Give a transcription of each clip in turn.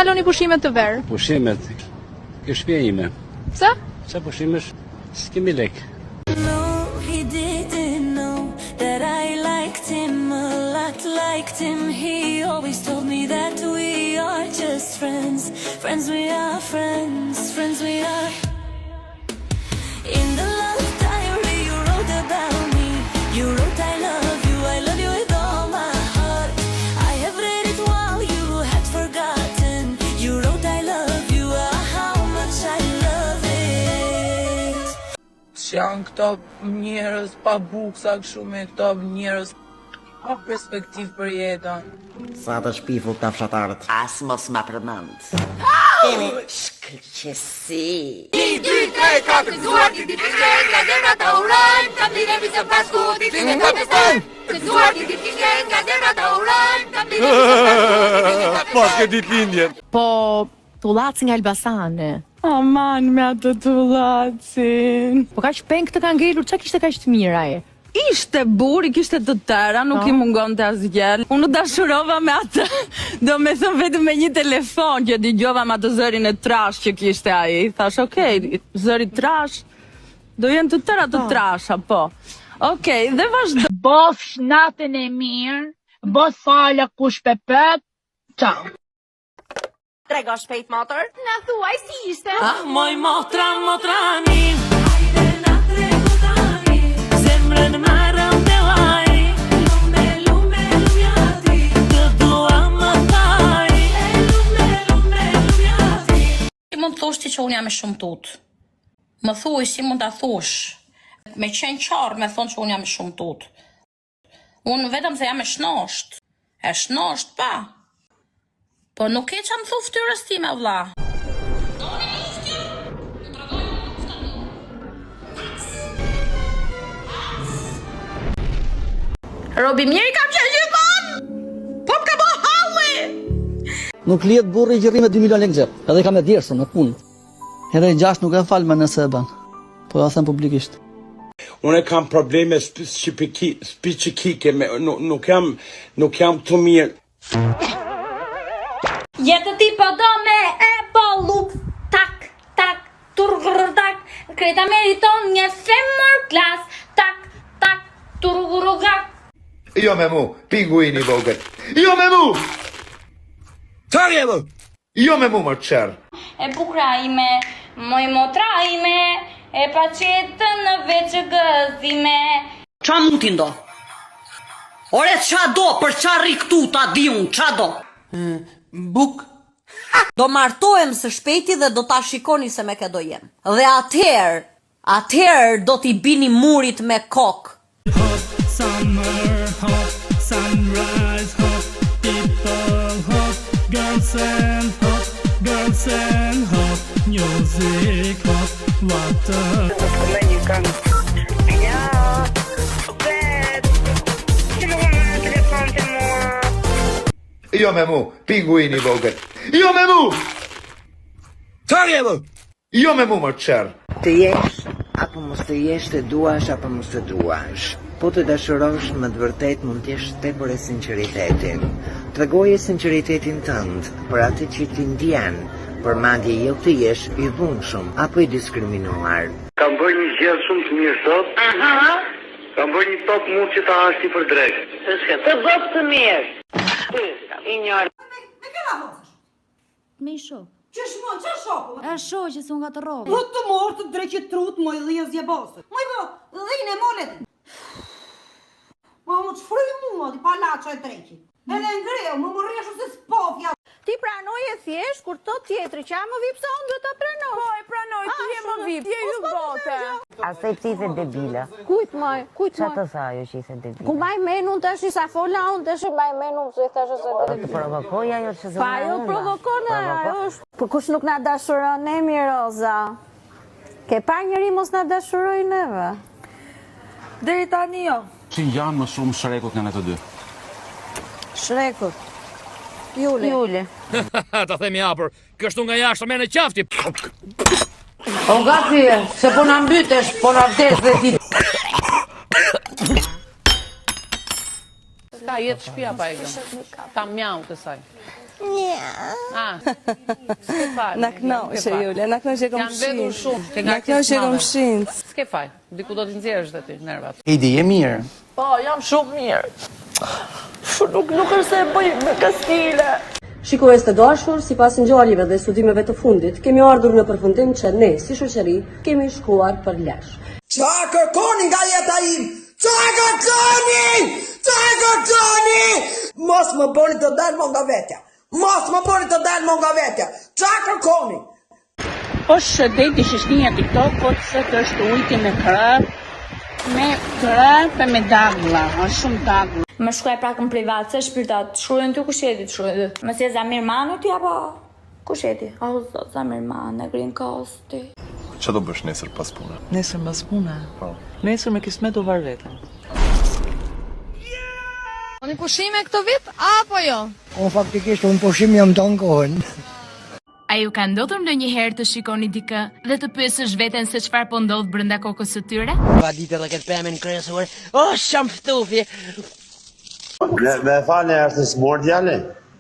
kaloni pushimet të verë? Pushimet, kjo shtëpia ime. Pse? Sa pushimesh, s'kemi lek. No, he didn't know that I liked him a lot, liked him. He always told me that we are just friends. Friends we are, friends we are. In the love diary you wrote about me, you wrote I love you with all my heart. I have read it while you had forgotten. You wrote I love you, how much I love it. Janë këto njerëz pa buksa kështu me këto njerëz pa perspektivë për jetën. Sa të shpifur ka fshatarët. As mos ma përmend. Kemi shkëlqësi. 1, 2, 3, 4, zuar ti pingën nga zemra ta urojmë, ta blinemi së pasku ti fillin të festojmë. Zuar ti pingën nga zemra ta urojmë, ta blinemi së pasku ti fillin të festojmë. Pas këtë ditëlindjen. Po, tullaci nga Elbasani. Aman me atë tullacin. Po kaq peng të ka ngelur, çka kishte kaq të mirë ai? Ishte buri, kishte të tëra, nuk i mungon të asgjë. Unë dashurova me atë, do me thëmë vetëm me një telefon që dëgjova me atë zërin e trash që kishte ai. Thash, okej, zëri trash, do jenë të tëra të trasha, po. Okej, dhe vazhdo. Bof natën e mirë, bof falë kush pepet, ciao. Trego shpejt motor. Na thuaj si ishte? Ah, moj motrani. Mund të thush ti që unë jam e shumë tut. Më thuj si mund ta thush. Me qenë qarë me thonë që unë jam e shumë tut. Unë vetëm se jam e shnosht. E shnosht pa. Po nuk e që më thu ftyrës time, vlla. Robi mirë kam qenë gjithmonë. Po më ka bo halli. Nuk lihet burri që rri me 2 milion lekë xhep, edhe ka me djersën në punë. Edhe 6 nuk e fal më nëse e ban. Po ja them publikisht. Unë kam probleme spiçikike, nuk jam të mirë. Jetë ti po do me e po luk, tak, tak, turgrr, tak, kreta meriton një femër klas, tak, tak, turgrr, Jo me mu, pinguini vogël. Jo me mu! Çfarë je? Jo me mu më qerë. e bukra ime, moj motra ime, e pa qetën në veç gëzime. Qa mund t'i ndo? Ore, qa do, për qa ri këtu, ta di unë, qa do? Buk. Do martohem së shpejti dhe do ta shikoni se me ke do jem. Dhe atëherë do t'i bini murit me kokë. Hot summer, hot sunrise, hot people, hot girls and hot music, hot water. Jo me mu, pinguini vogël. Jo me mu! Çfarë je? Jo me mu më qerë. Të jesh, apo mos të jesh, të duash, apo mos të duash. Po të dashurosh, më të vërtet mund t'jesh tepër e sinqeritetin. Tregoje sinqeritetin tënd për atë që ti ndjen, për madje jo të jesh i dhunshëm apo i diskriminuar. Kam bërë një gjë shumë të mirë sot. Kam bërë një top mund që ta hashti për drejt. Të bëf të mirë. I njërë. Me këra vësësh? Me i shok. Që shmon, që shoku? E shok që s'un nga të robë. Më të morë të dreqit trut, moj dhije zjebosë. Moj bë, dhine monetin. Më të shfry mua, di palaqa e dreqit. Edhe ngreu, më rreshu se s'pofja. Ti pranoj e thjesht, kur të tjetëri që a më vip sa unë duhet të pranoj. Po e pranoj, ti je më vip, ti je ju bote. Asaj psi se debile. Kujt maj, kujt Qa maj. të tha ajo që i se debile? Ku maj menun të është i sa fola unë të është i maj menun se i thashë se Po të provokoj ajo që zëmë Pa jo provokon ajo është. Po kush nuk na dashuron ne Miroza. Ke pa njëri mos na dashuroj neve. Deri tani jo. Që janë më shumë shrekut nga në të dy? Shrekut. Juli. Ta themi hapër, kështu nga jashtë me në qafti. O gati, se po na mbytesh, po na vdes dhe ti. Ka jetë shpia pa e gëmë. Ta mjau të saj. Na knoqe, Jule, na knoqe kom Janë vetur shumë, ke Na knoqe kom shinc. S'ke faj, diku do t'i nxjerrësh dhe ti nervat. Heidi, je mirë. Po, jam shumë mirë. Nuk është se e bëj me kastile. Shikues të dashur, sipas ngjarjeve dhe studimeve të fundit, kemi ardhur në përfundim që ne, si shoqëri, kemi shkuar për lesh. Qa kërkoni nga jeta im? Qa kërkoni? Qa kërkoni? Mos më bëni të dalë nga vetja. Mos më bëni të dalë nga vetja. Qa kërkoni? Po shëdeti shështinja TikTok, po të se të është ujti me krapë me dagla, është shumë dagla. Më shkruaj pak në privat, se shpirtat, shkruajnë ty kush jeti, shkruajnë ty. Më si e Zamir Manu ty apo kush jeti? O, zot, Zamir Manu, e grin kosti. Qa do bësh nesër pas pune? Nesër pas pune? Po. Nesër me kismet u var vetën. Oni pushime këtë vit, apo jo? Unë faktikisht unë pushim jam të ankohen. A ju ka ndodhur ndonjëherë të shikoni dikë dhe të pyesësh veten se çfarë po ndodh brenda kokës së tyre? Pa ditë edhe këtë pemë në kryesor. Oh, sham ftufi. Me falë është në smur djale?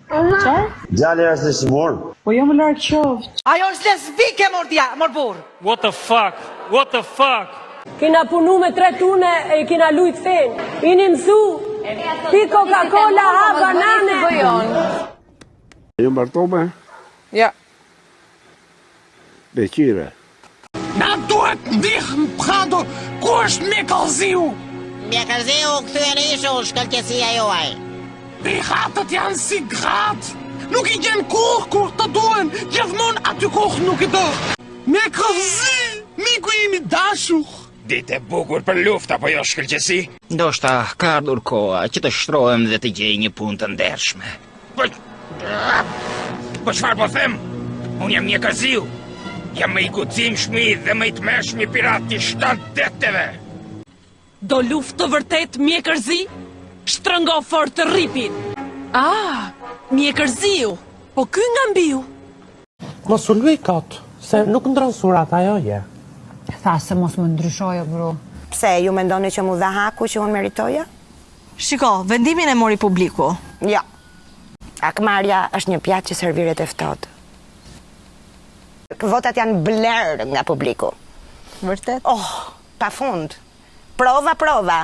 Qa? Djale është në smur? Po jo më lartë qoftë. Ajo është lesbike, mor burr. What the fuck? What the fuck? Kina punu me 3 tune e kina lujt fen. Ini mësu. Pi Coca-Cola, ha banane. Ju mbartome? Ja. Beqire. Na duhet ndihmë prando, ku është Mjekallziu? Mjekallziu kthyer ishu shkëlqësia juaj. Pihatët janë si gratë, nuk I gjen kur të duhen, gjithmonë aty kohë nuk I do. Mjekallzi, miku imi dashur. Ditë e bukur për luft apo jo shkëlqësi? Ndoshta ka ardhur koha që të shtrohem dhe të gjej një punë të ndershme. Po çfarë po them? Unë jam Mjekallziu. Jam më I guximshmi dhe më I tmerrshmi pirat I 7 deteve. Do luftë të vërtet Mjekallzi? Shtrëngo fort të rripin. Mjekallziu. Po ky nga mbiu. Mos u luaj kot, se nuk ndron surata joje. Tha se mos më ndryshoja, bro. Pse, ju mendoni që mu dha haku që unë meritoja? Shiko, vendimin e mori publiku. Jo. Akmarja është një pjatë që serviret e ftohtë. Votat janë blerë nga publiku. Vërtet? Oh, pa fund. Prova.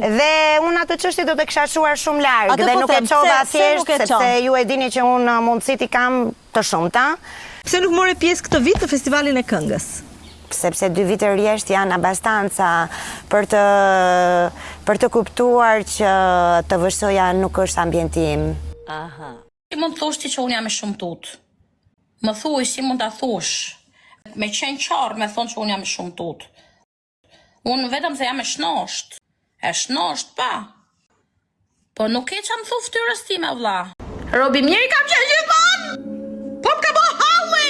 Dhe unë atë çështje do të kisha shuar shumë larg dhe nuk e çova thjesht sepse ju e dini që unë mundësit I kam të shumta. Pse nuk more pjesë këtë vit në festivalin e këngës? Sepse 2 vite rjesht janë abastanca për të kuptuar që të vështoja nuk është ambienti im. Aha. Ti mund të thosh ti që unë jam e shumtut. Më thuaj si mund ta thosh. Me qenë qarë me thonë që unë jam e shumtut. Unë vetëm se jam e shnosht. E shnosht pa. Po nuk e që më thu ftyrës ti me vlla. Robi mirë kam qenë gjithmonë. Po më ka bo halli.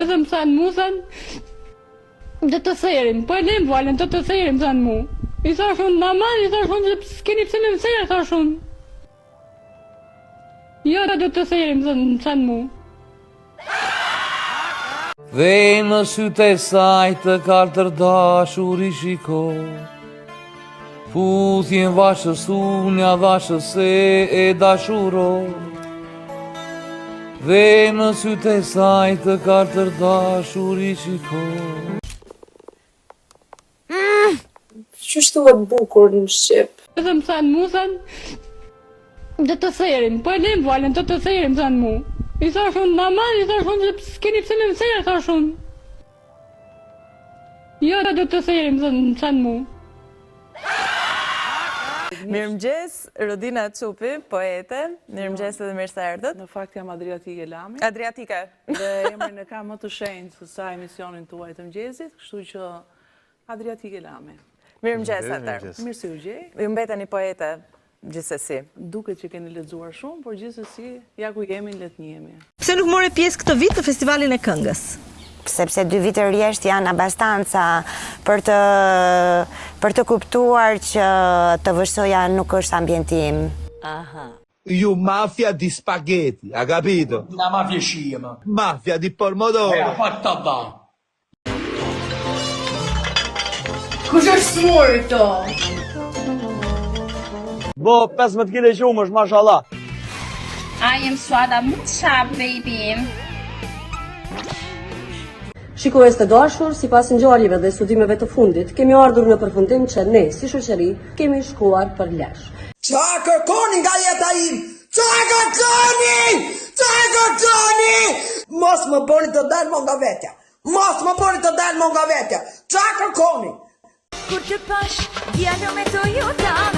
Dhe më thanë mu, dhe të therin, po e lem valen, të therin, thanë mu. I thashun, mama, I thashun, që s'keni pse me më therë, thashun. Jo, dhe të therin, thanë mu. Dhe në sytë e saj të kaltër dashur I shiko, futhjen vashës unja vashës e dashuro. Dhe në sytë e saj të kaltër dashur I shiko. Qështu e bukur në Shqip. Dhe më thanë mu, dhe të therin, po e lem valen, të therin, thanë mu. I thashun, mama, I thashun, që s'keni pse me më therë, thashun. Jo, dhe të therin, thanë mu. Mirëmëngjes, Rodina Çupi, poete. Mirëmëngjes edhe mirë se erdhët. Në fakt jam Adriatike Lami. Adriatike. Dhe emrin e kam më të shenjtë sa emisionin tuaj të mëngjesit, kështu që Adriatike Lami. Mirëmëngjes atër. Mirë si u gjej. Ju mbeteni poete gjithsesi. Duket që keni lexuar shumë, por gjithsesi ja ku jemi le të njihemi. Pse nuk more pjesë këtë vit në festivalin e këngës? Sepse 2 vite rjesht janë abastanca për të kuptuar që të vështoja nuk është ambienti im. Aha. Ju mafia di spaghetti, ha capito? La mafia scema. Mafia di pomodoro. Fatta da. Kush është smuri këto? Bo, 15 kg qumësh, mashallah. I am Suada Mutsha, baby. Shikues të dashur, sipas ngjarjeve dhe studimeve të fundit, kemi ardhur në përfundim që ne, si shoqëri, kemi shkuar për lesh. Qa kërkoni nga jeta im? Qa kërkoni? Qa kërkoni? Mos më bëni të dalë nga vetja. Mos më bëni të dalë nga vetja. Qa kërkoni? Kur të pash djalë me Toyota